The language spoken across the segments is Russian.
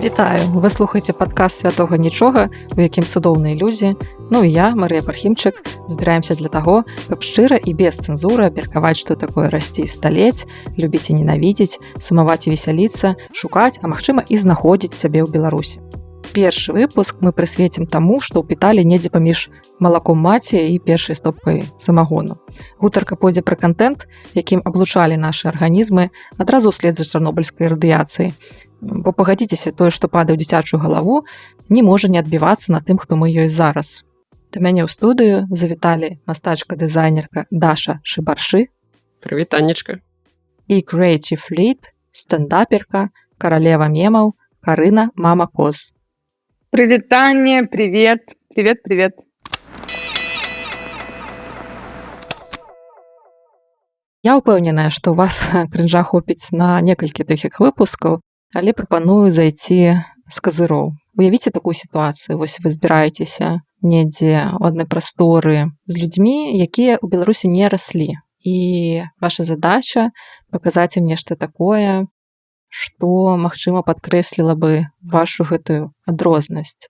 Вітаю, вы слухаеце падкаст святога нічога, у якім цудоўныя людзі. Ну і я, Марыя Пархімчык, збіраемся для таго, каб шчыра і без цэнзуры абмеркаваць, што такое расці і сталець, любіць і ненавідзець, сумаваць і весяліцца, шукаць, а магчыма і знаходзіць сябе ў Беларусі. Першы выпуск мы прысвецім таму, што ўпіталі недзе паміж малаком маці і першай стопкай самагону. Гутарка пойдзе пра кантэнт, якім аблучалі нашы арганізмы адразу ўслед за чарнобыльскай радыяцыяй. Бо пагадзіцеся, тое, што падае ў дзіцячую галаву, не можа не адбівацца на тым, хто мы ёсць зараз. Да мяне ў студыю завіталі мастачка-дызайнерка Даша Шыбаршы. Прывіт, Анечка. І Creative Lead, стендаперка, каралева мемаў Карына Мама Коз. Прывітанне, привет, привет. Я ўпэўненая, што у вас крынжа хопіць на некалькі такіх выпускаў, але прапаную зайти з казыроў. Уявіце такую сітуацыю. Вось вы збіраецеся недзе ў адной прасторы з людзьмі, якія ў Беларусі не раслі. І ваша задача паказаць ім нешта такое, што, магчыма, падкрэсліла бы вашу гэтую адрознасць.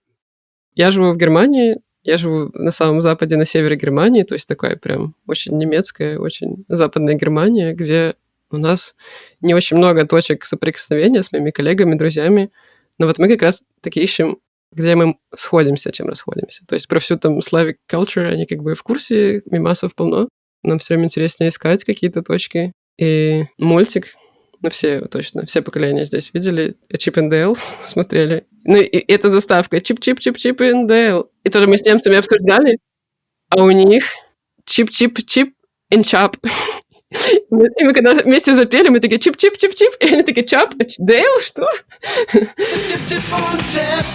Я живу в Германии, я живу на самом западе, на севере Германии, то есть такая прям очень немецкая, очень западная Германия, где у нас не очень много точек соприкосновения с моими коллегами, друзьями, но вот мы как раз таки ищем, где мы сходимся, чем расходимся. То есть про всю там Slavic culture они как бы в курсе, мемасов полно, нам все время интереснее искать какие-то точки. И мультик, ну все точно, все поколения здесь видели, Чип и Дейл смотрели. Ну и эта заставка Чип-чип-чип-чип и Дейл. И тоже мы с немцами обсуждали, а у них Чип-чип-чип и Чап. И мы когда вместе запели, мы такие чип-чип-чип-чип, и они такие чап, Дейл, что? Chip-chip und Chap,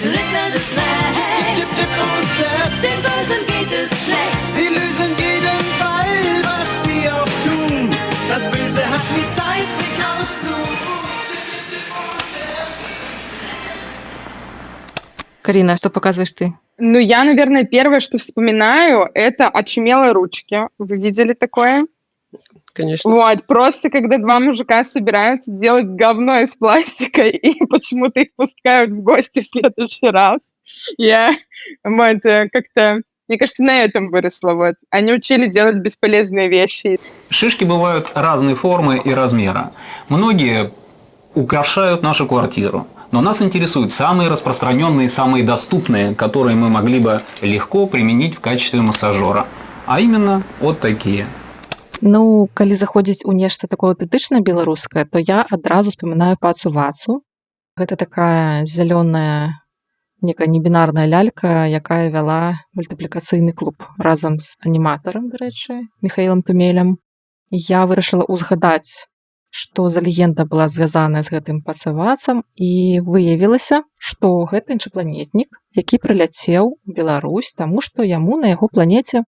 Ritter des Rechts. Chip-chip und Chap, den Bösen geht es schlecht. Sie lösen jeden Fall, was sie auch tun. Das Böse hat nie Zeit, sich auszuruhen. Chip-chip und Chap. Карина, что показываешь ты? Ну, я, наверное, первое, что вспоминаю, это очумелые ручки. Вы видели такое? Конечно. Вот, просто когда два мужика собираются делать говно из пластика и почему-то их пускают в гости в следующий раз. Я вот как-то, мне кажется, на этом выросла. Вот. Они учили делать бесполезные вещи. Шишки бывают разной формы и размера. Многие украшают нашу квартиру. Но нас интересуют самые распространенные, самые доступные, которые мы могли бы легко применить в качестве массажера. А именно вот такие. Ну, калі заходзіць у нешта такое аўтэнтычнае беларускае, то я адразу вспоминаю Пацу-Вацу. Гэта такая зялёная, некая небінарная лялька, якая вяла мультыплікацыйны клуб разам з аніматарам, дарэчы, Міхаілам Тумелем. Я вырашыла ўзгадаць, што за легенда была звязаная з гэтым Пацу-Вацам, і выявілася, што гэта іншапланетнік, які прыляцеў у Беларусь, таму што яму на яго планеце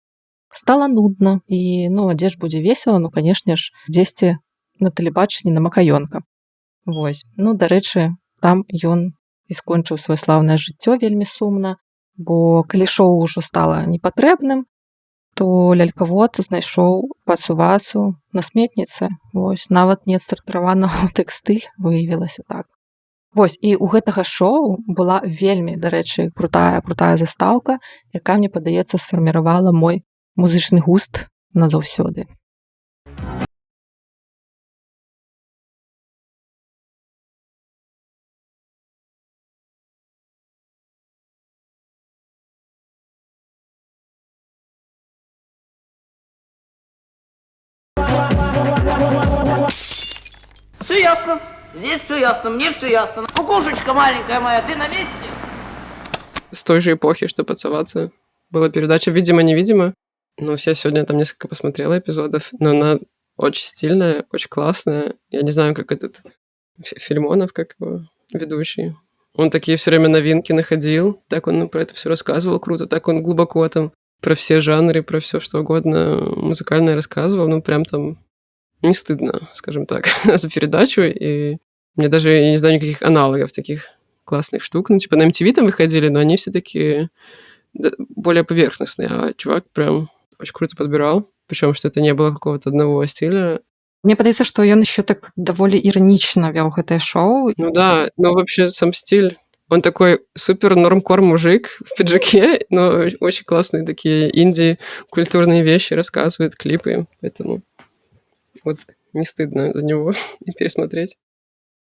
стала нудна. І, ну, а дзе ж будзе весела? Ну, канешне ж, дзесьці на тэлебачанні на Макаёнка. Вось. Ну, дарэчы, там ён і скончыў сваё слаўнае жыццё вельмі сумна, бо калі шоу ўжо стала непатрэбным, то лялькавод знайшоў Пацу-Вацу на сметніцы. Вось, нават не адсартраванага ў тэкстыль выявілася так. Вось, і ў гэтага шоу была вельмі, дарэчы, крутая застаўка, якая, мне падаецца, сфарміравала мой музычны густ назаўсёды. Все ясно. Здесь все ясно, мне все ясно. Кукушечка маленькая моя, ты на месте? С той же эпохи, что «Поцеловаться». Была передача «Видимо-невидимо». Ну, я сегодня там несколько посмотрела эпизодов, но она очень стильная, очень классная. Я не знаю, как этот Филимонов, как его ведущий. Он такие все время новинки находил, так он про это все рассказывал круто, так он глубоко там про все жанры, про все что угодно музыкальное рассказывал. Ну, прям там не стыдно, скажем так, за передачу. И мне даже, я не знаю, никаких аналогов таких классных штук. Ну, типа на MTV там выходили, но они все такие более поверхностные. А чувак прям очень круто подбирал. Причем, что это не было какого-то одного стиля. Мне падаецца, што ён еще так даволі іранічна вёў гэтае шоу. Ну да, ну вообще сам стиль. Он такой супер нормкор мужик в пиджаке, но очень классные такие инди-культурные вещи рассказывает, клипы. Поэтому вот не стыдно за него и пересмотреть.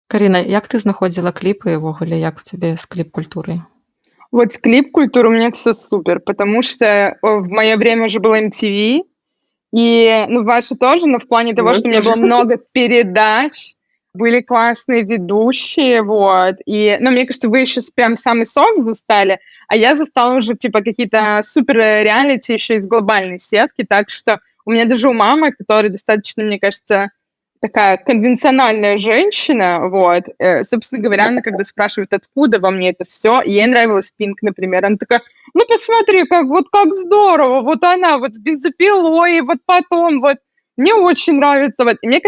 Карина, як ты знаходзіла кліпы ўвогуле, як у цябе з кліп-культурай? Вот с клип-культурой у меня все супер, потому что в мое время же было MTV, и, ну, ваше тоже, но в плане того, Ну, что у меня тоже. было много передач, были классные ведущие, вот, и, ну, мне кажется, вы еще прям самый сок застали, а я застала уже, типа, какие-то супер реалити еще из глобальной сетки, так что у меня даже у мамы, которая достаточно, мне кажется, такая конвенциональная женщина, вот, собственно говоря, она когда спрашивает, откуда во мне это все, ей нравилась Пинк, например, она такая, ну посмотри, как здорово, вот она вот с бензопилой, и вот потом вот, мне очень нравится, вот, и мне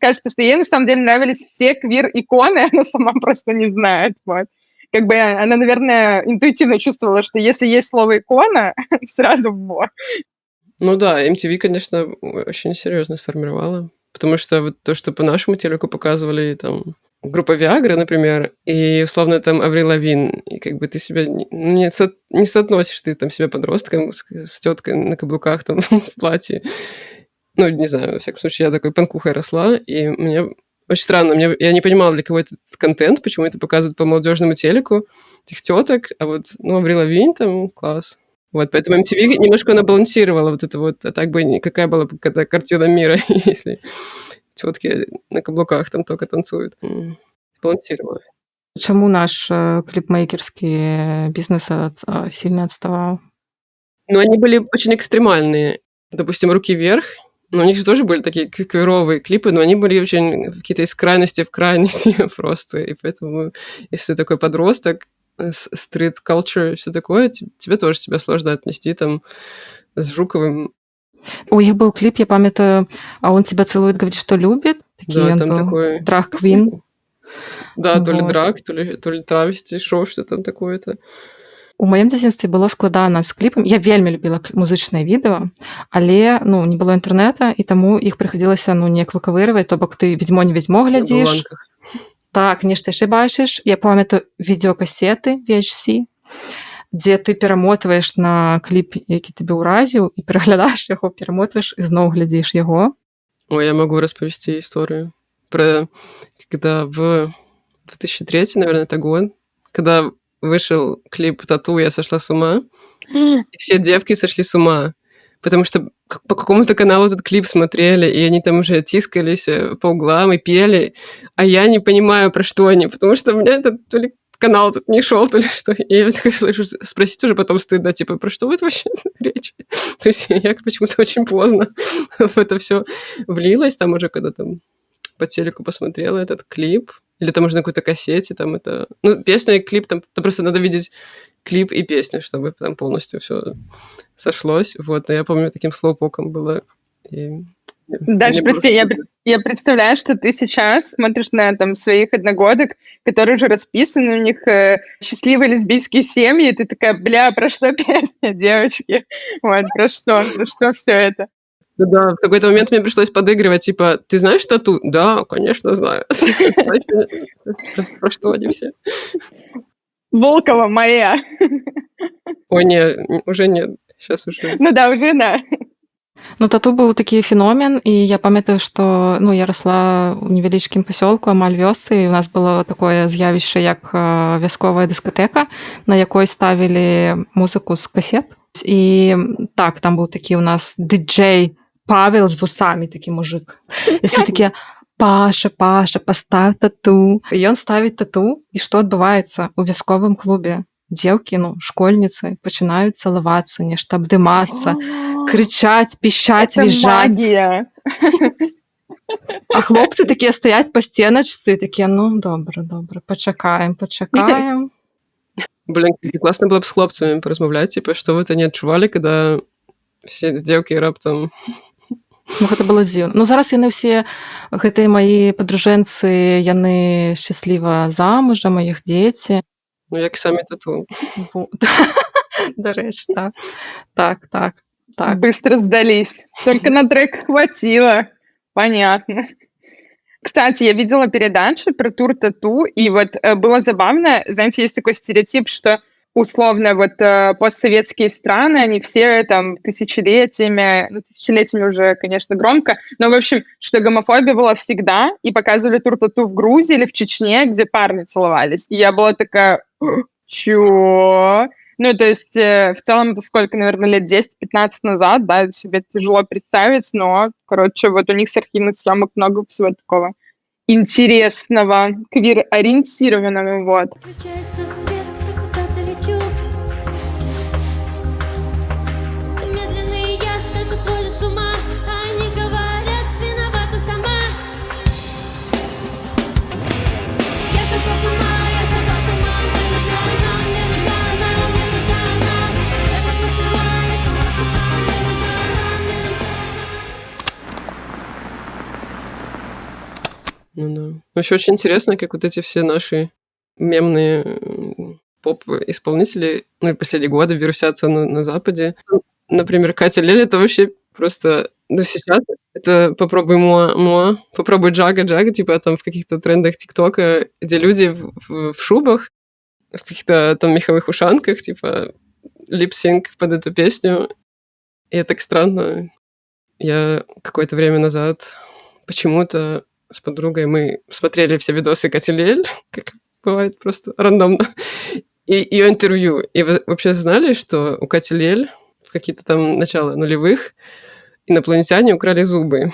кажется, что ей на самом деле нравились все квир-иконы, она сама просто не знает, вот. Как бы она, наверное, интуитивно чувствовала, что если есть слово «икона», сразу вот. Ну да, MTV, конечно, очень серьезно сформировала. Потому что вот то, что по нашему телеку показывали, там, группа Viagra, например, и условно там Аврил Лавин, и как бы ты себя не соотносишь ты там себя подростком с теткой на каблуках там в платье. Ну, не знаю, во всяком случае, я такой панкухой росла, и мне очень странно, я не понимала, для кого этот контент, почему это показывают по молодежному телеку, этих теток, а вот, ну, Аврил Лавин там класс. Вот, поэтому MTV немножко она балансировала вот это вот, а так бы какая была бы картина мира, если тетки на каблуках там только танцуют. Балансировалась. Чаму наш кліпмейкерскі бізнес сильно отставал? Ну, они были очень экстремальные. Допустим, «Руки вверх», но у них же тоже были такие квировые клипы, но они были очень какие-то из крайности в крайности просто. И поэтому, если ты такой подросток, стрит-культура, все такое, тебе тоже себя сложно отнести там с Жуковым. У іх быў кліп, я памятаю, а он тебя целует, говорит, что любит. Да, там такой... Драг-квин. Да, то ли Вот. драг, то ли травесті шоу, что там такое-то. У маім дзяцінстве было складана з кліпам. Я вельмі любіла музычнае відэо, але ну, не было інтэрнэта, і таму іх прыходзілася ну, неяк выкавырваць, то бок ты ведьмо не ведьмо глядзіш. На бланках. Так, нешта яшчэ бачыш. Я памятаю відеокасеты VHC, дзе ты перамотваеш на кліп, які тебе ўразіў, і пераглядаеш яго, перамотваеш і зноў глядзіш яго. Ой, я могу рассказать историю про когда в 2003, наверное, это год, когда вышел клип «Тату», я сошла с ума, и все девки сошли с ума, потому что по какому-то каналу этот клип смотрели, и они там уже тискались по углам и пели, а я не понимаю, про что они, потому что у меня этот то ли канал тут не шел, то ли что. И я такая слышу, спросить уже потом стыдно, типа, про что это вообще речь? То есть я почему-то очень поздно в это все влилась, там уже когда там по телеку посмотрела этот клип, или там уже на какой-то кассете, там это... Ну, песня и клип, там просто надо видеть клип и песню, чтобы там полностью все сошлось. Вот, но я помню, таким слоупоком было. И Дальше, прости, я представляю, что ты сейчас смотришь на там своих одногодок, которые уже расписаны, у них счастливые лесбийские семьи, и ты такая, бля, про что песня, девочки? Вот, про что все это? Да, в какой-то момент мне пришлось подыгрывать, типа, ты знаешь «Тату»? Да, конечно, знаю. Про что они все? Волкова моя. Ой, не, уже нет, сейчас уже. Ну да, уже да. Ну, тату быў такі феномен, і я памятаю, што ну, я расла ў невялічкім пасёлку, амаль вёсцы, і у нас было такое з'явішча, як вясковая дыскатэка, на якой ставілі музыку з касет. І так, там быў такі у нас дыджэй Павел з вусамі, такі мужик. І все такі, Паша, пастав тату. І ён ставіць тату, і што адбываецца ў вясковым клубе? Дзеўкі, ну, школьніцы пачынаюць цалавацца, нешта абдымацца, крычаць, пішаць, візжаць. Магія. А хлопцы такія стаяць па сценачцы, такія, ну, добра, пачакаем. Блин, классно было бы с хлопцами поразмовлять, типа, что вы-то не адчувалі, когда все девки раптам... Ну, гэта было дзіўна. Ну, зараз яны ўсе, гэтыя мае падружэнцы, яны шчасліва замужам, іх дзеці. Ну, як самі тату. Дарэчы, так. Быстро сдались. Только на трек хватило. Понятно. Кстати, я видела передачу про тур-тату, и вот было забавно, знаете, есть такой стереотип, что условно вот постсоветские страны, они все там тысячелетиями, ну, тысячелетиями уже, конечно, громко, но, в общем, что гомофобия была всегда, и показывали тур-тату в Грузии или в Чечне, где парни целовались. И я была такая, чё? Ну, то есть, в целом, это сколько, наверное, лет 10-15 назад, да, себе тяжело представить, но, короче, вот у них с архивных съемок много всего такого интересного, квир-ориентированного, вот. Включается свет, я куда-то лечу. Медленный я, это сводит с ума. Они говорят, виновата сама. Я сошла с ума, я сошла с ума. Мне нужна она, мне нужна она, мне нужна она. Я сошла с ума, я сошла с ума. Мне нужна она, мне нужна она. Ну да. Еще очень интересно, как вот эти все наши мемные поп-исполнители, ну и последние годы вирусятся на Западе. Например, Катя Лель — это вообще просто... Ну, сейчас это попробуй Муа, попробуй Джага, типа там в каких-то трендах ТикТока, где люди в шубах, в каких-то там меховых ушанках, типа лип-синк под эту песню. И это так странно. Я какое-то время назад почему-то с подругой мы смотрели все видосы Кати Лель, как бывает просто рандомно, и ее интервью. И вы вообще знали, что у Кати Лель в какие-то там начала нулевых инопланетяне украли зубы?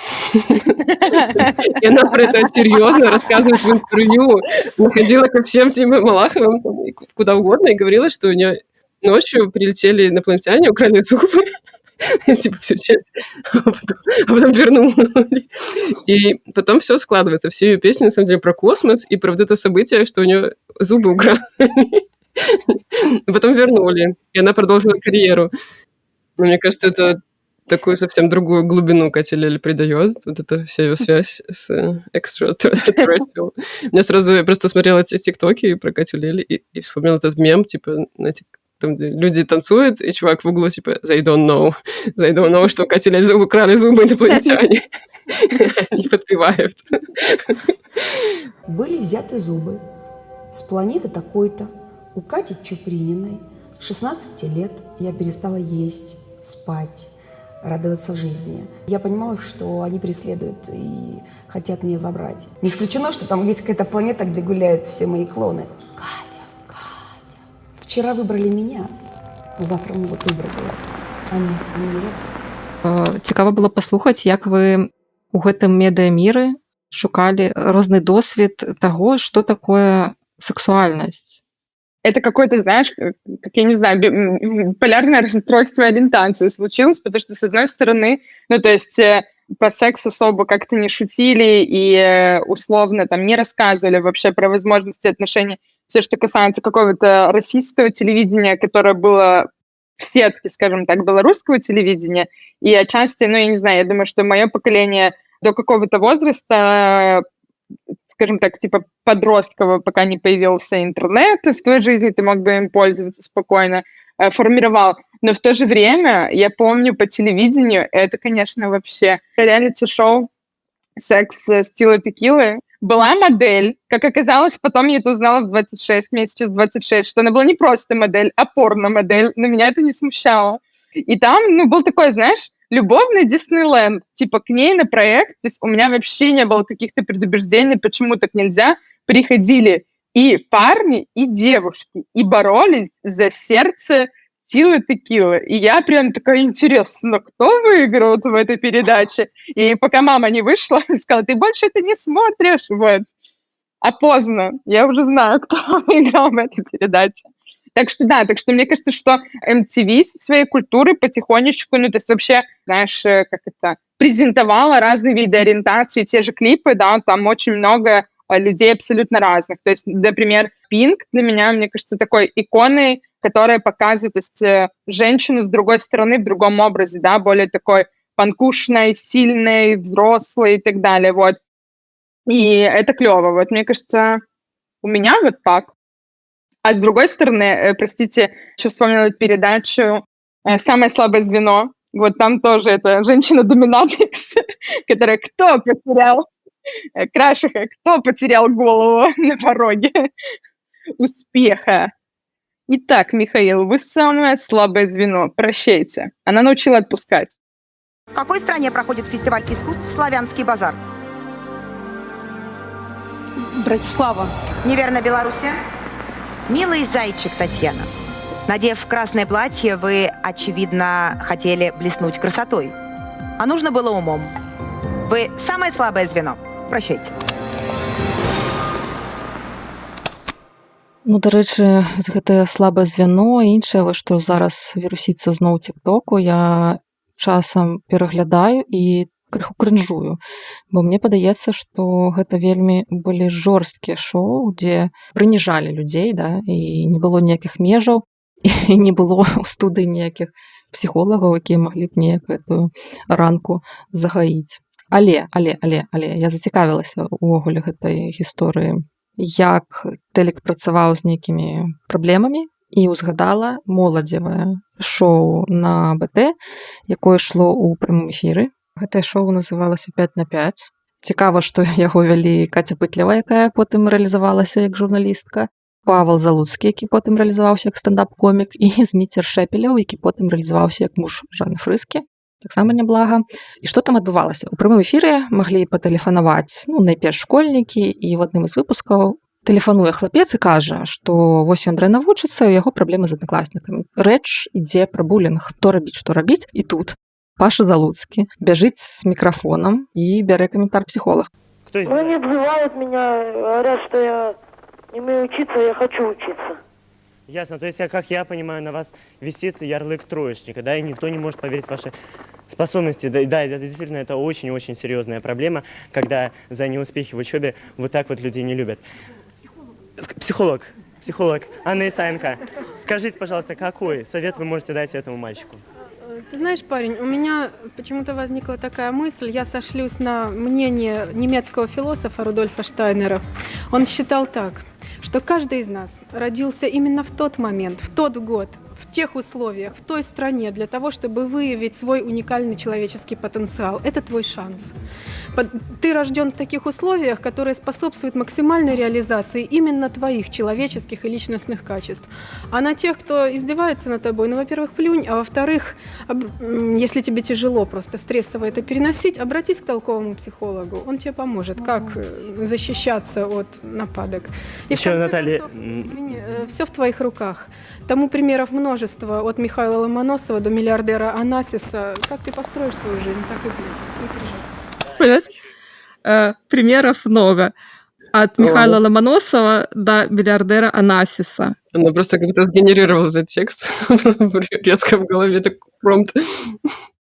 И она про это серьезно рассказывает в интервью. Она ходила ко всем типа Малаховым, куда угодно, и говорила, что у нее ночью прилетели инопланетяне, украли зубы, типа всю часть, а потом вернули. И потом все складывается. Все ее песни, на самом деле, про космос и про вот это событие, что у нее зубы украли. А потом вернули. И она продолжила карьеру. Но мне кажется, это такую совсем другую глубину Катя Лель придает. Вот эта вся ее связь с extraterrestrial. Я просто смотрела эти тиктоки про Катю Лель и вспомнила этот мем, типа, знаете, там люди танцуют, и чувак в углу, типа, they don't know, что у Кати Лель украли зубы инопланетяне. Они подпевают. Были взяты зубы с планеты такой-то у Кати Чуприниной. 16 лет я перестала есть, спать, радоваться жизни. Я понимала, что они преследуют и хотят меня забрать. Не исключено, что там есть какая-то планета, где гуляют все мои клоны. Катя. Вчера выбрали меня, а завтра могут выбрать вас. Они нет. Цікаво было паслухаць, як вы у гэтым медыаміры шукалі розны досвед таго, што такое сексуальнасць. Это какое-то, знаешь, как я не знаю, полярное расстройство ориентации случилось, потому что, с одной стороны, ну, то есть про секс особо как-то не шутили и условно там не рассказывали вообще про возможности отношений. Все, что касается какого-то российского телевидения, которое было в сетке, скажем так, белорусского телевидения, и отчасти, ну, я не знаю, я думаю, что мое поколение до какого-то возраста, скажем так, типа подросткового, пока не появился интернет, в той жизни ты мог бы им пользоваться спокойно, формировал. Но в то же время, я помню по телевидению, это, конечно, вообще реалити-шоу «Секс с Тилой Текилой». Была модель, как оказалось, потом я это узнала в 26, мне сейчас 26, что она была не просто модель, а порно-модель, но меня это не смущало. И там, ну, был такой, знаешь, любовный Диснейленд, типа к ней на проект, то есть у меня вообще не было каких-то предубеждений, почему так нельзя, приходили и парни, и девушки, и боролись за сердце Тилы Текилы. И я прям такая, интересно, кто выиграл в этой передаче? И пока мама не вышла, сказала, ты больше это не смотришь. Вот. А поздно. Я уже знаю, кто выиграл в этой передаче. Так что да, так что мне кажется, что MTV со своей культурой потихонечку, ну, то есть вообще, знаешь, как это, презентовала разные виды ориентации, те же клипы, да, там очень много людей абсолютно разных. То есть, например, Pink для меня, мне кажется, такой иконой, которая показывает, то есть, женщину с другой стороны в другом образе, да, более такой панкушной, стильной, взрослой и так далее, вот. И это клево. Вот мне кажется, у меня вот так. А с другой стороны, простите, еще вспомнила передачу «Самое слабое звено». Вот там тоже это женщина-доминатрикс, которая кто потерял, Крашиха, кто потерял голову на пороге успеха. Итак, Михаил, вы самое слабое звено. Прощайте. Она научила отпускать. В какой стране проходит фестиваль искусств «Славянский базар»? Братислава. Неверно, Белоруссия. Милый зайчик, Татьяна. Надев красное платье, вы, очевидно, хотели блеснуть красотой. А нужно было умом. Вы самое слабое звено. Прощайте. Ну, дарэчы, гэтае слабае звяно і іншае, вось што зараз вірусіцца зноў тиктоку, я часам пераглядаю і крыху крынжую, бо мне падаецца, што гэта вельмі былі жорсткія шоу, дзе прыніжалі людзей, да, і не было ніякіх межаў, і не было ў студыі ніякіх псіхолагаў, якія маглі б неяк гэтую ранку загаіць. Але я зацікавілася ўвогуле гэтай гісторыі, як тэлек працаваў з нейкімі праблемамі, і ўзгадала моладзевае шоу на БТ, якое ішло ў прамым эфіры. Гэтае шоу называлася 5/5. Цікава, што яго вялі Каця Пытлева, якая потым рэалізавалася як журналістка, Павел Залуцкі, які потым рэалізаваўся як стендап-комік, і Зміцер Шэпелеў, які потым рэалізаваўся як муж Жанны Фрыскі. Таксама няблага. І што там адбывалася? У прамым эфіры маглі патэлефанаваць, найперш школьнікі, і ў адным з выпускаў тэлефануе хлапец і кажа, што вось ён дрэнна вучыцца, у яго праблемы з аднакласнікамі. Рэч ідзе пра булінг, што рабіць, і тут Паша Залуцкі бяжыць з мікрафонам і бярэ каментар псіхолог. Они обзывают меня, говорят, что я не умею учиться, я хочу учиться. Ясно, то есть, как я понимаю, на вас висит ярлык троечника, да, и никто не может поверить в ваши способности. Да, это действительно это очень-очень серьезная проблема, когда за неуспехи в учебе вот так вот людей не любят. Психолог, Анна Исаенко, скажите, пожалуйста, какой совет вы можете дать этому мальчику? Ты знаешь, парень, у меня почему-то возникла такая мысль, я сошлюсь на мнение немецкого философа Рудольфа Штайнера. Он считал так, что каждый из нас родился именно в тот момент, в тот год, в тех условиях, в той стране, для того, чтобы выявить свой уникальный человеческий потенциал. Это твой шанс. Ты рожден в таких условиях, которые способствуют максимальной реализации именно твоих человеческих и личностных качеств. А на тех, кто издевается над тобой, во-первых, плюнь, а во-вторых, если тебе тяжело просто стрессово это переносить, обратись к толковому психологу. Он тебе поможет, как защищаться от нападок. И еще, Наталья... Извини, все в твоих руках. Тому примеров множество, от Михаила Ломоносова до миллиардера Анасиса. Как ты построишь свою жизнь, так и Понять? Примеров много. От Михаила Ломоносова до миллиардера Анасиса. Она просто как-то сгенерировала этот текст резко в голове, так промпт.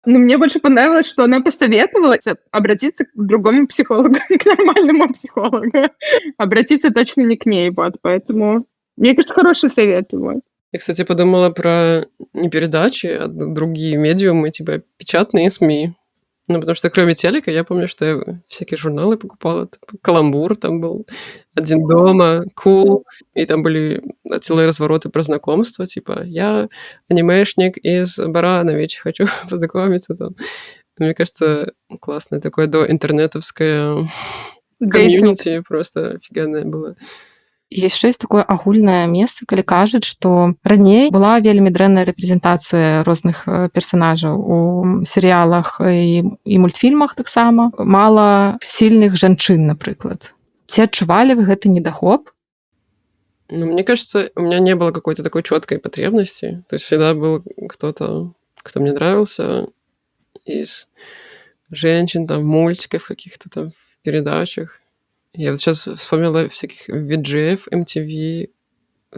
Мне больше понравилось, что она посоветовала обратиться к другому психологу, к нормальному психологу. Обратиться точно не к ней, вот, поэтому... Мне кажется, хороший совет его. Я, кстати, подумала про не передачи, а другие медиумы, типа печатные СМИ. Потому что кроме телека, я помню, что я всякие журналы покупала. «Каламбур» там был, «Один дома», «Кул». И там были целые развороты про знакомство. Типа, я анимешник из Баранович, хочу познакомиться там. Мне кажется, классное такое доинтернетовское комьюнити. Просто офигенное было. Яшчэ ёсць такое агульнае месца, калі кажуць, што раней была вельмі дрэнная рэпрэзентацыя розных персанажаў у серыялах і мультфільмах таксама. Мала сильных жанчын, напрыклад. Ці адчувалі вы гэты недахоп? Мне кажется, у меня не было какой-то такой четкой потребности. То есть всегда был кто-то, кто мне нравился из женщин, там, в мультиках каких-то там, в передачах. Я вот сейчас вспомнила всяких VGF, MTV,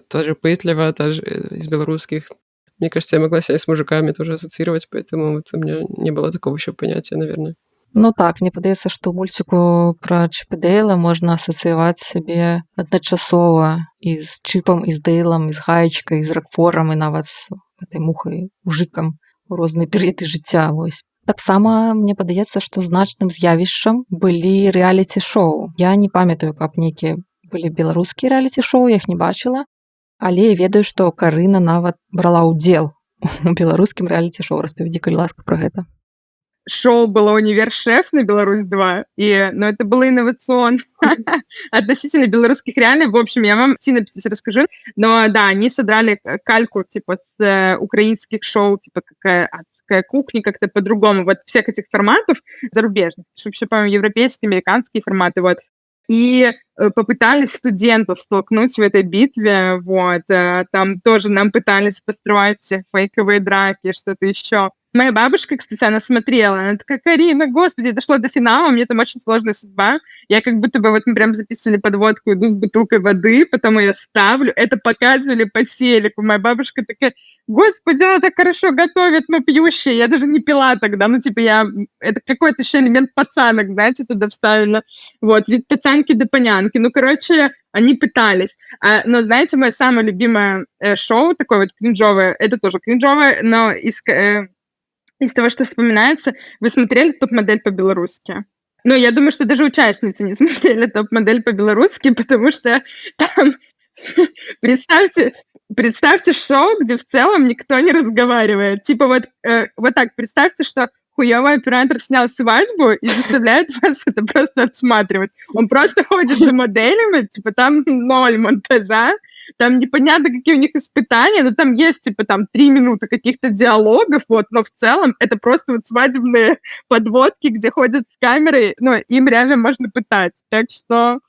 тоже Пытлева, тоже из белорусских. Мне кажется, я могла себя с мужиками тоже ассоциировать, поэтому вот у меня не было такого еще понятия, наверное. Ну так, мне падаецца, што мульціку пра Чіп і Дейла можна асацыяваць сабе адначасова і з Чіпам, і з Дейлам, і з Гаечкай, і з Рокфорам, і нават з гэтай мухай Ужыкам у розныя перыяды жыцця, вось. Таксама мне падаецца, што значным з'явішчам былі рэаліці-шоу. Я не памятаю, каб нейкія былі беларускія рэаліці-шоу, я іх не бачыла, але я ведаю, што Карына нават брала ўдзел у беларускім рэаліці-шоу? Распавядзі, калі ласка, пра гэта. Шоу было «Универ Шеф» на Беларусь-2, но это было инновационно относительно белорусских реалий. В общем, я вам синопсис расскажу. Но да, они содрали кальку типа с украинских шоу, типа какая адская кухня, как-то по-другому. Вот всех этих форматов зарубежных, еще, по-моему, европейские, американские форматы, вот. И попытались студентов столкнуть в этой битве, вот. Там тоже нам пытались построить фейковые драки, что-то еще. Моя бабушка, кстати, она смотрела, она такая: Карина, господи, дошло до финала, у меня там очень сложная судьба. Я как будто бы, вот мы прям записывали подводку, иду с бутылкой воды, потом ее ставлю, это показывали по телеку. Моя бабушка такая: господи, она так хорошо готовит, но пьющая. Я даже не пила тогда, ну, типа, это какой-то еще элемент пацанок, знаете, туда вставили. Вот, вид пацанки до панянки. Ну, короче, они пытались. Но, знаете, мое самое любимое шоу, такое вот кринжовое, это тоже кринжовое, но из того, что вспоминается, вы смотрели «Топ-модель» по-белорусски? Ну, я думаю, что даже участницы не смотрели «Топ-модель» по-белорусски, потому что там, представьте шоу, где в целом никто не разговаривает. Типа вот так, представьте, что хуёвый оператор снял свадьбу и заставляет вас это просто отсматривать. Он просто ходит за моделями, типа там 0 монтажа, там непонятно, какие у них испытания, но там есть, типа, там 3 минуты каких-то диалогов, вот, но в целом это просто вот свадебные подводки, где ходят с камерой, ну, им реально можно пытать. Так что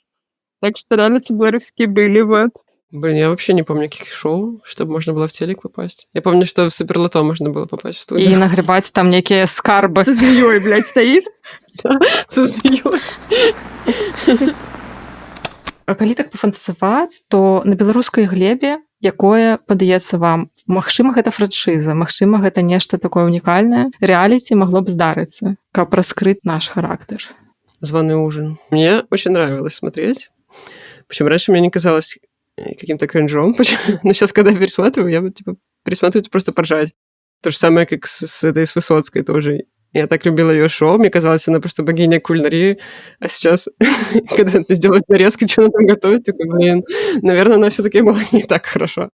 реалити белорусские были, вот. Блин, я вообще не помню никаких шоу, чтобы можно было в телек попасть. Я помню, что в Суперлото можно было попасть в студию. І нагребаць там некія скарбы. Со змеей, блядь, стоишь? Да, со змеёй. А калі так пафантазаваць, то на беларускай глебе, якое падаецца вам, магчыма, гэта франшыза, магчыма, гэта нешта такое унікальнае, рэаліці магло б здарыцца, каб раскрыць наш характер. «Званый ужин». Мне очень нравилось смотреть. Причем раньше мне не казалось каким-то кринжом. Но сейчас, когда я пересматриваю, я типа пересматриваю просто поржать. То же самое, как с Высоцкой тоже. Я так любила ее шоу, мне казалось, она просто богиня кулинарии. А сейчас, когда ты сделаешь нарезки, что она там готовит, такой, блин, наверное, она все-таки была не так хорошо.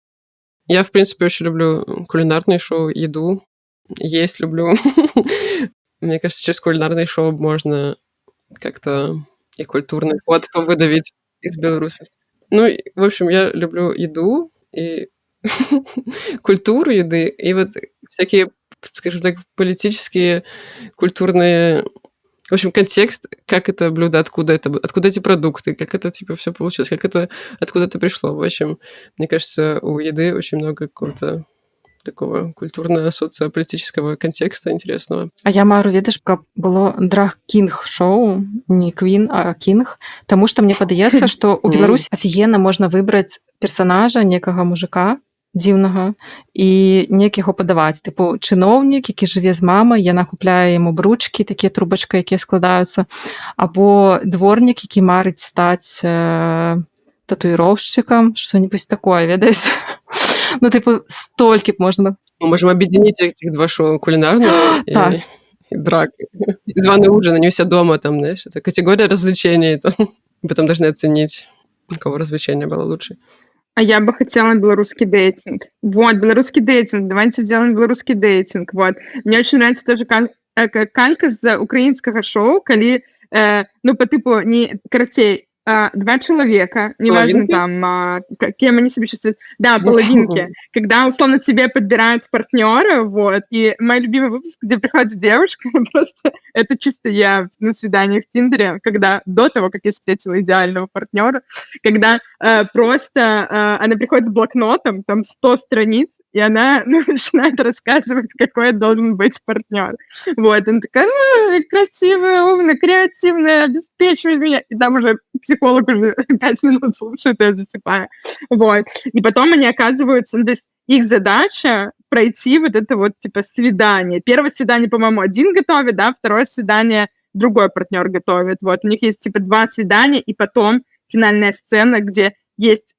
Я, в принципе, очень люблю кулинарные шоу, еду. Есть люблю. Мне кажется, через кулинарные шоу можно как-то и культурный код повыдавить из белорусов. Ну, в общем, я люблю еду и культуру еды, и вот всякие, скажем так, политические, культурные... В общем, контекст, как это блюдо, откуда эти продукты, как это, типа, все получилось, откуда это пришло. В общем, мне кажется, у еды очень много какого-то такого культурно-социополитического контекста интересного. А я мару, ведаеш, каб было драг-кінг-шоу, не квін, а кінг, таму што мне падаецца, што ў Беларусі афігенна можна выбраць персанажа, некага мужика дзіўнага, і неяк яго падаваць. Тыпу, чыноўнік, які жыве з мамай, яна купляе яму бручкі, такія трубачка, якія складаюцца, або дворнік, які марыць стаць татуіроўшчыкам, што-нибудь такое, ведаеш? Ну, типа, столько можно. Мы можем объединить этих два шоу, кулинарное и драк. И «Званый ужин», они у себя дома, там, знаешь, это категория развлечений. Там. Потом должны оценить, у кого развлечение было лучше. А я бы хотела белорусский дейтинг. Вот, белорусский дейтинг. Давайте сделаем белорусский дейтинг. Вот. Мне очень нравится тоже калька з украинского шоу, коли, ну, по типу, не карацей, 2 человека, неважно там, кем они себя чувствуют. Да, половинки. Когда, условно, тебе подбирают партнера, вот, и мой любимый выпуск, где приходит девушка, просто это чисто я на свиданиях в Тиндере, когда до того, как я встретила идеального партнера, когда просто она приходит с блокнотом, там 100 страниц, и она начинает рассказывать, какой должен быть партнер. Вот, она такая, красивая, умная, креативная, обеспечивает меня. И там уже психолог уже 5 минут слушает, и я засыпаю. Вот. И потом они оказываются, ну, то есть их задача пройти вот это вот, типа, свидание. Первое свидание, по-моему, один готовит, да, второе свидание другой партнер готовит. Вот, у них есть, типа, 2 свидания, и потом финальная сцена, где есть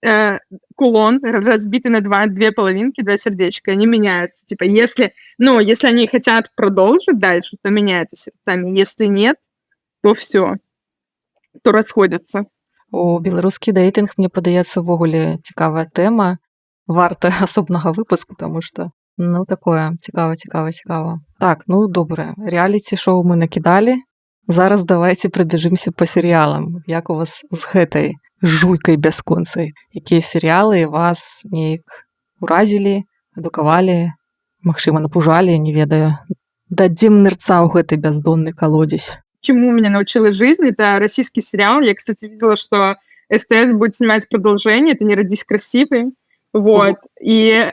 кулон, разбитый на 2 половинки, 2 сердечка, они меняются. Типа, если они хотят продолжить дальше, то меняются сердцами. Если нет, то все, то расходятся. У беларускі дэйтынг, мне падаецца, увогуле цікавая тэма, варта асобнага выпуску, таму што Ну, такое. Цікаво. Так, ну добре. Реаліті-шоу ми накидалі. Зараз давайте пробіжимося по серіалам. Як у вас з гэтай жуйкай бясконцай? Якія серіалы вас неяк уразілі, адукавалі, магчыма, напужалі, не ведаю. Дадзім нырца ў гэты бяздонны колодец. Чему меня научила жизнь, это российский сериал. Я, кстати, видела, что СТС будет снимать продолжение. Это «Не родись красивой». Вот. И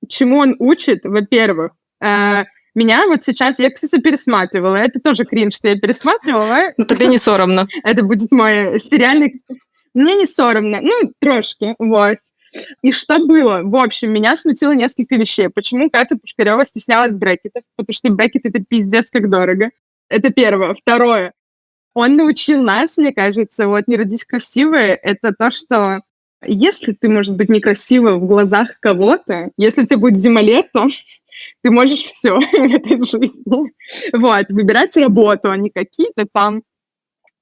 чему он учит? Во-первых, меня вот сейчас... Я, кстати, пересматривала. Это тоже кринж, что я пересматривала. Ну, тебе не соромно. Это будет мой сериальный... Мне не соромно. Ну, трошки. Вот. И что было? В общем, меня смутило несколько вещей. Почему Катя Пушкарева стеснялась брекетов? Потому что брекеты — это пиздец как дорого. Это первое. Второе. Он научил нас, мне кажется, вот «Не родись красивой» — это то, что если ты, может быть, некрасива в глазах кого-то, если у тебя будет демолет, то ты можешь все в этой жизни. Вот. Выбирать работу, а не какие-то там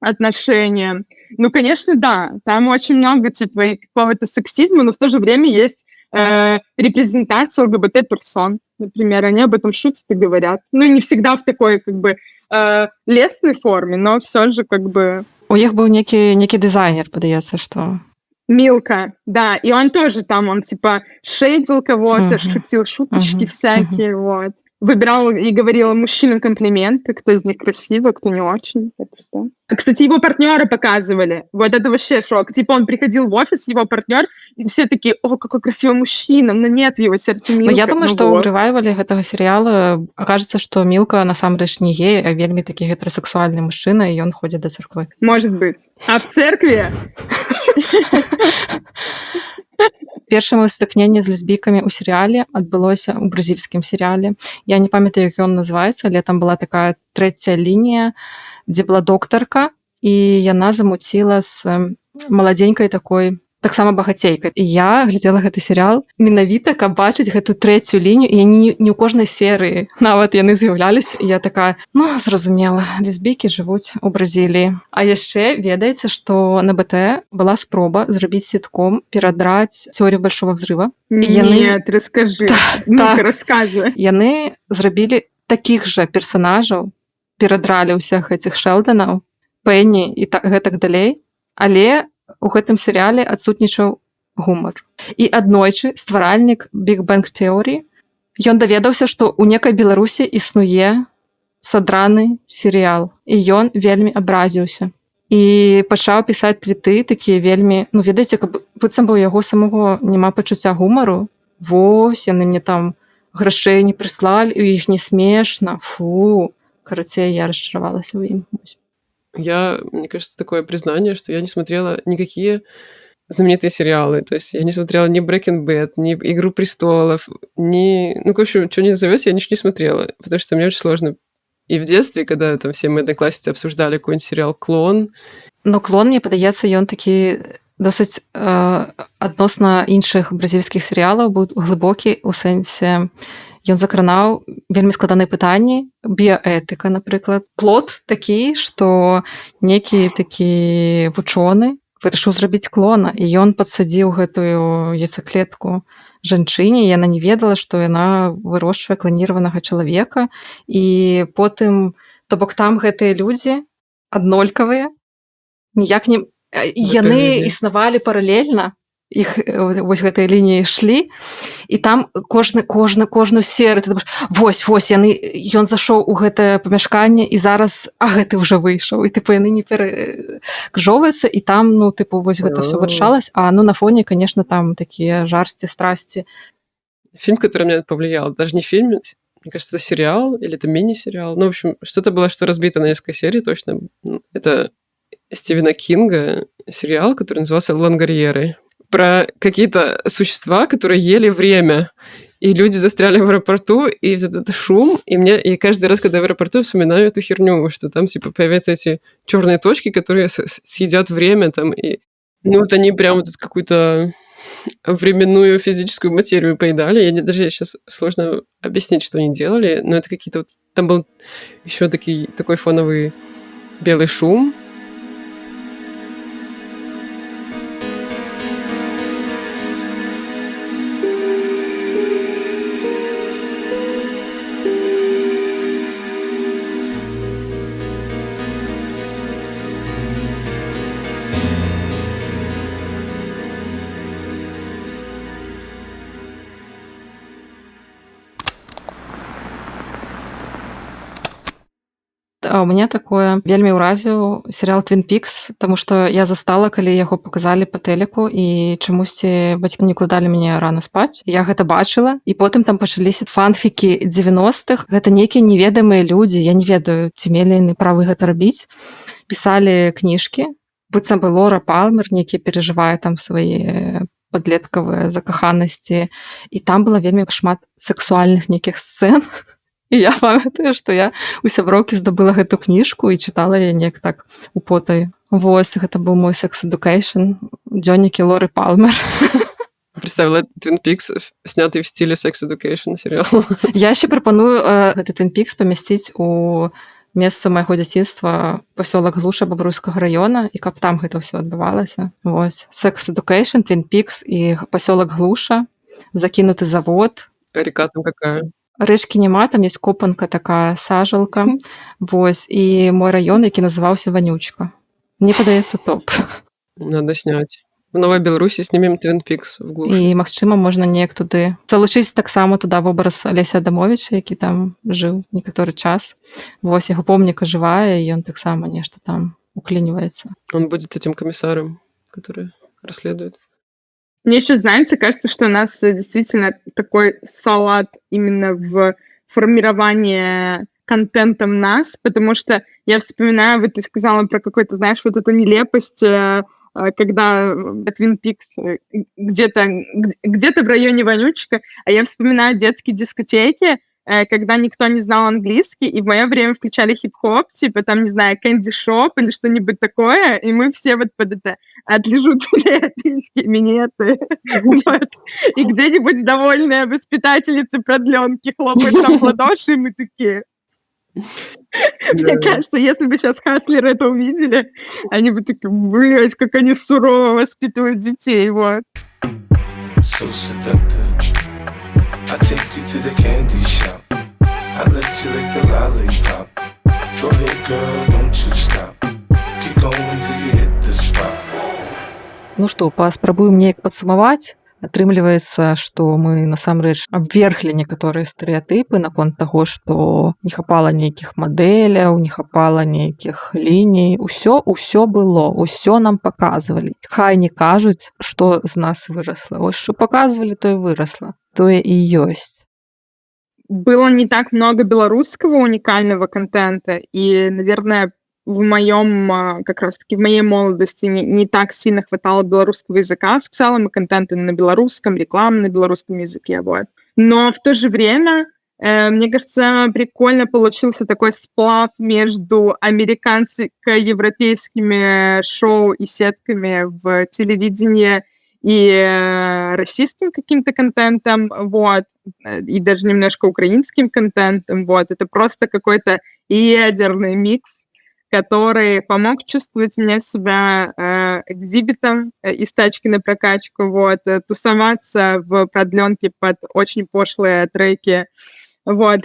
отношения. Ну, конечно, да. Там очень много, типа, и какого-то сексизма, но в то же время есть репрезентация ЛГБТ-персон, например. Они об этом шутят и говорят. Ну, не всегда в такой, как бы, лестной форме, но все же, как бы... У іх быў некі дызайнер, падаецца, што... Милка, да. И он тоже там, он, типа, шейдил кого-то, шутил шуточки всякие, вот. Выбирал и говорил мужчинам комплименты, кто из них красивый, кто не очень. Так что... Кстати, его партнеры показывали. Вот это вообще шок. Типа он приходил в офис, его партнер, и все такие: о, какой красивый мужчина, но нет в его сердце Милка. Ну, я думаю, што ў рэвайвале гэтага серыяла акажацца, што Мілка насамрэч не гей, а вельмі такі гетерасексуальны мужчына, і ён ходзіць да царквы. Может быть. А в церкви? Першае маё сутыкненне з лесбійкамі ў серыяле адбылося ў бразільскім серыяле. Я не памятаю, як ён называецца, але там была такая трэцяя лінія, дзе была доктарка, і яна замуціла з маладзенькай такой, таксама багацейкай. І я глядзела гэты серыял менавіта, каб бачыць гэту трэцюю лінію, і не ў кожнай серыі нават яны з'яўляліся. І я такая, ну, зразумела, лесбійкі жывуць у Бразіліі. А яшчэ ведаеце, што на БТ была спроба зрабіць сітком, перадраць «Теорию большого взрыва». Нет, расскажи. Ну-ка, рассказывай. Яны зрабілі такіх жа персанажаў, перадралі ўсіх гэтых Шэлданаў, Пенні і гэтак далей, але у гэтым серыяле адсутнічаў гумар. І аднойчы стваральнік Big Bang Theory, ён даведаўся, што ў некай Беларусі існуе садраны серыял, і ён вельмі абразіўся. І пачаў пісаць твіты такія вельмі, ну, ведаеце, каб быццам бы у яго самого няма пачуцця гумару. Вось, яны мне там грашэй не прыслалі, у іх не смешна, фу. Карацей, я расчаравалася ў ім. Мне кажется, такое признание, что я не смотрела никакие знаменитые сериалы. То есть я не смотрела ни Breaking Bad, ни «Игру престолов», ни... Ну, в общем, что не назовётся, я ничего не смотрела, потому что мне очень сложно. И в детстве, когда там все мои одноклассницы обсуждали какой-нибудь сериал «Клон». Но «Клон», мне падаецца, ён такі досыць адносна іншых бразільскіх серыялаў быў глыбокі ў сэнсе... Ён закранаў вельмі складаныя пытанні, біяэтыка, напрыклад. Плот такі, што некі такі вучоны вырашыў зрабіць клона, і ён падсадзіў гэтую яйцаклетку жанчыне, і яна не ведала, што яна вырошчвае кланіраванага чалавека, і потым, то бок там гэтыя людзі аднолькавыя, ніяк не... Яны існавалі паралельна, іх вось гэтыя лініі ішлі, і там кожную серыю ты думаеш, вось ён зашоў у гэтае памяшканне, і зараз гэты ўжо выйшаў, і тыпу яны не перакрыжоўваюцца, і там, ну, тыпу, вось гэта все вырашалася, а ну на фоне, конечно, там такія жарсці, страсти. Фильм, который меня повлиял, даже не фильм, мне кажется, это сериал, или это мини-сериал, ну, в общем, что-то было, что разбито на несколько серий, точно. Это Стивена Кинга сериал, который назывался «Лангольеры», про какие-то существа, которые ели время, и люди застряли в аэропорту, и вот этот шум, и каждый раз, когда я в аэропорту, вспоминаю эту херню, что там, типа, появятся эти черные точки, которые съедят время, там, и, ну, вот они прям вот какую-то временную физическую материю поедали, даже сейчас сложно объяснить, что они делали, но это какие-то вот... Там был еще такой фоновый белый шум. А ў мяне такое вельмі ўразіў серыял Twin Peaks, таму што я застала, калі яго паказалі па тэлеку, і чамусьці бацькі не ўкладалі мяне рана спаць. Я гэта бачыла, і потым там пачаліся фанфікі 90-х. Гэта нейкія неведамыя людзі, я не ведаю, ці мелі яны правы гэта рабіць. Пісалі кніжкі, быццам бы Лора Палмер, нейкі перажывае там свае падлеткавыя закаханасці, і там было вельмі шмат сексуальных нейкіх сцэн. І я памятаю, што я у сяброўкі здабыла гэту кніжку і чытала яе неяк так употай. Вось, гэта быў мой секс-эдукейшн, дзённікі Лоры Палмер. Представила Twin Peaks, снятый в стиле Sex Education сериал. Я ще прапаную гэты Twin Peaks памясціць у месца майго дзяцінства, пасёлак Глуша Бабруйскага раёна, і каб там гэта ўсё адбывалася. Вось, Sex Education, Twin Peaks і пасёлак Глуша, закінуты завод. А река там какая? Рэчкі няма, там ёсць копанка такая, сажалка. Вось, і мой раён, які называўся Ванючка. Мне падаецца топ. Надо снять. В Новой Беларуси снимем Twin Peaks в Глуши. І, магчыма, можна неяк туды залучыць таксама туда вобраз Алеся Адамовіча, які там жыў некаторы час. Вось, яго помнік ажывае, і ён таксама нешта там уклініваецца. Он будет этим комиссаром, который расследует. Мне еще, знаете, кажется, что у нас действительно такой салат именно в формировании контентом нас, потому что я вспоминаю, вот ты сказала про какой-то, знаешь, вот эту нелепость, когда Twin Peaks где-то в районе Вонючка, а я вспоминаю детские дискотеки, когда никто не знал английский, и в мое время включали хип-хоп, типа там, не знаю, Candy Shop или что-нибудь такое, и мы все вот под это отлежут олимпийские минеты. Вот. И где-нибудь довольные воспитательницы продленки хлопают там в ладоши, и мы такие... Мне кажется, если бы сейчас Хаслеры это увидели, они бы такие, блядь, как они сурово воспитывают детей, вот. So seductive. I take you to the candy shop. I let you lick the lollipop. Go ahead, girl, don't you stop. Keep going till you hit the spot. Ну што, паспрабуем неяк падсумаваць. Атрымліваецца, што мы насамрэч абверглі некаторыя стэрэатыпы наконт таго, што не хапала нейкіх мадэляў, не хапала нейкіх ліній. Усё было, усё нам паказвалі. Хай не кажуць, што з нас вырасла. Вось што паказвалі, тое вырасла. Тое і ёсць. Было не так много белорусского уникального контента, и, наверное, в моем, как раз-таки в моей молодости не так сильно хватало белорусского языка в целом, и контента на белорусском, рекламы на белорусском языке, вот. Но в то же время, мне кажется, прикольно получился такой сплав между американско-европейскими шоу и сетками в телевидении и российским каким-то контентом, вот, и даже немножко украинским контентом, вот. Это просто какой-то ядерный микс, который помог чувствовать мне себя экзибитом из тачки на прокачку, вот, тусоваться в продленке под очень пошлые треки, вот,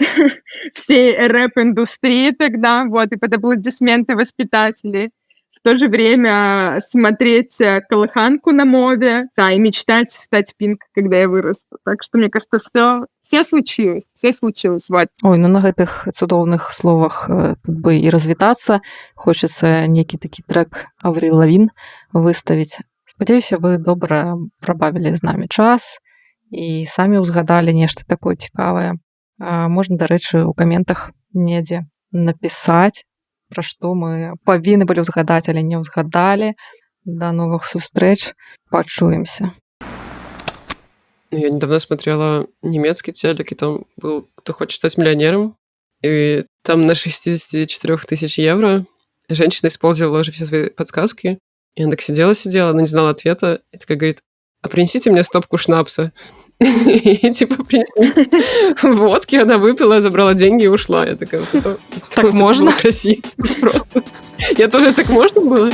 всей рэп-индустрии тогда, вот, и под аплодисменты воспитателей. В то же время смотреть колыханку на мове, да, и мечтать стать Пинк, когда я вырасту. Так что, мне кажется, все случилось, вот. Ой, ну на гэтых цудоўных словах тут бы і развітацца. Хочацца нейкі такі трек Аврил Лавін выставіць. Спадзяюся, вы добра прабавілі з намі час і самі ўзгадалі нешта такое цікавае. Можна, дарэчы, у каментах недзе напісаць, пра што мы павінны былі ўзгадаць, але не ўзгадалі. До новых сустрэч. Пачуемся. Я недавно смотрела немецкий телек, и там был «Кто хочет стать миллионером», и там на 64 тысяч евро женщина использовала уже все свои подсказки, и она так сидела, она не знала ответа, и такая говорит: «А принесите мне стопку шнапса». И типа принесли водки, она выпила, забрала деньги и ушла. Я такая, вот это так можно? Красиво просто. Я тоже, так можно было?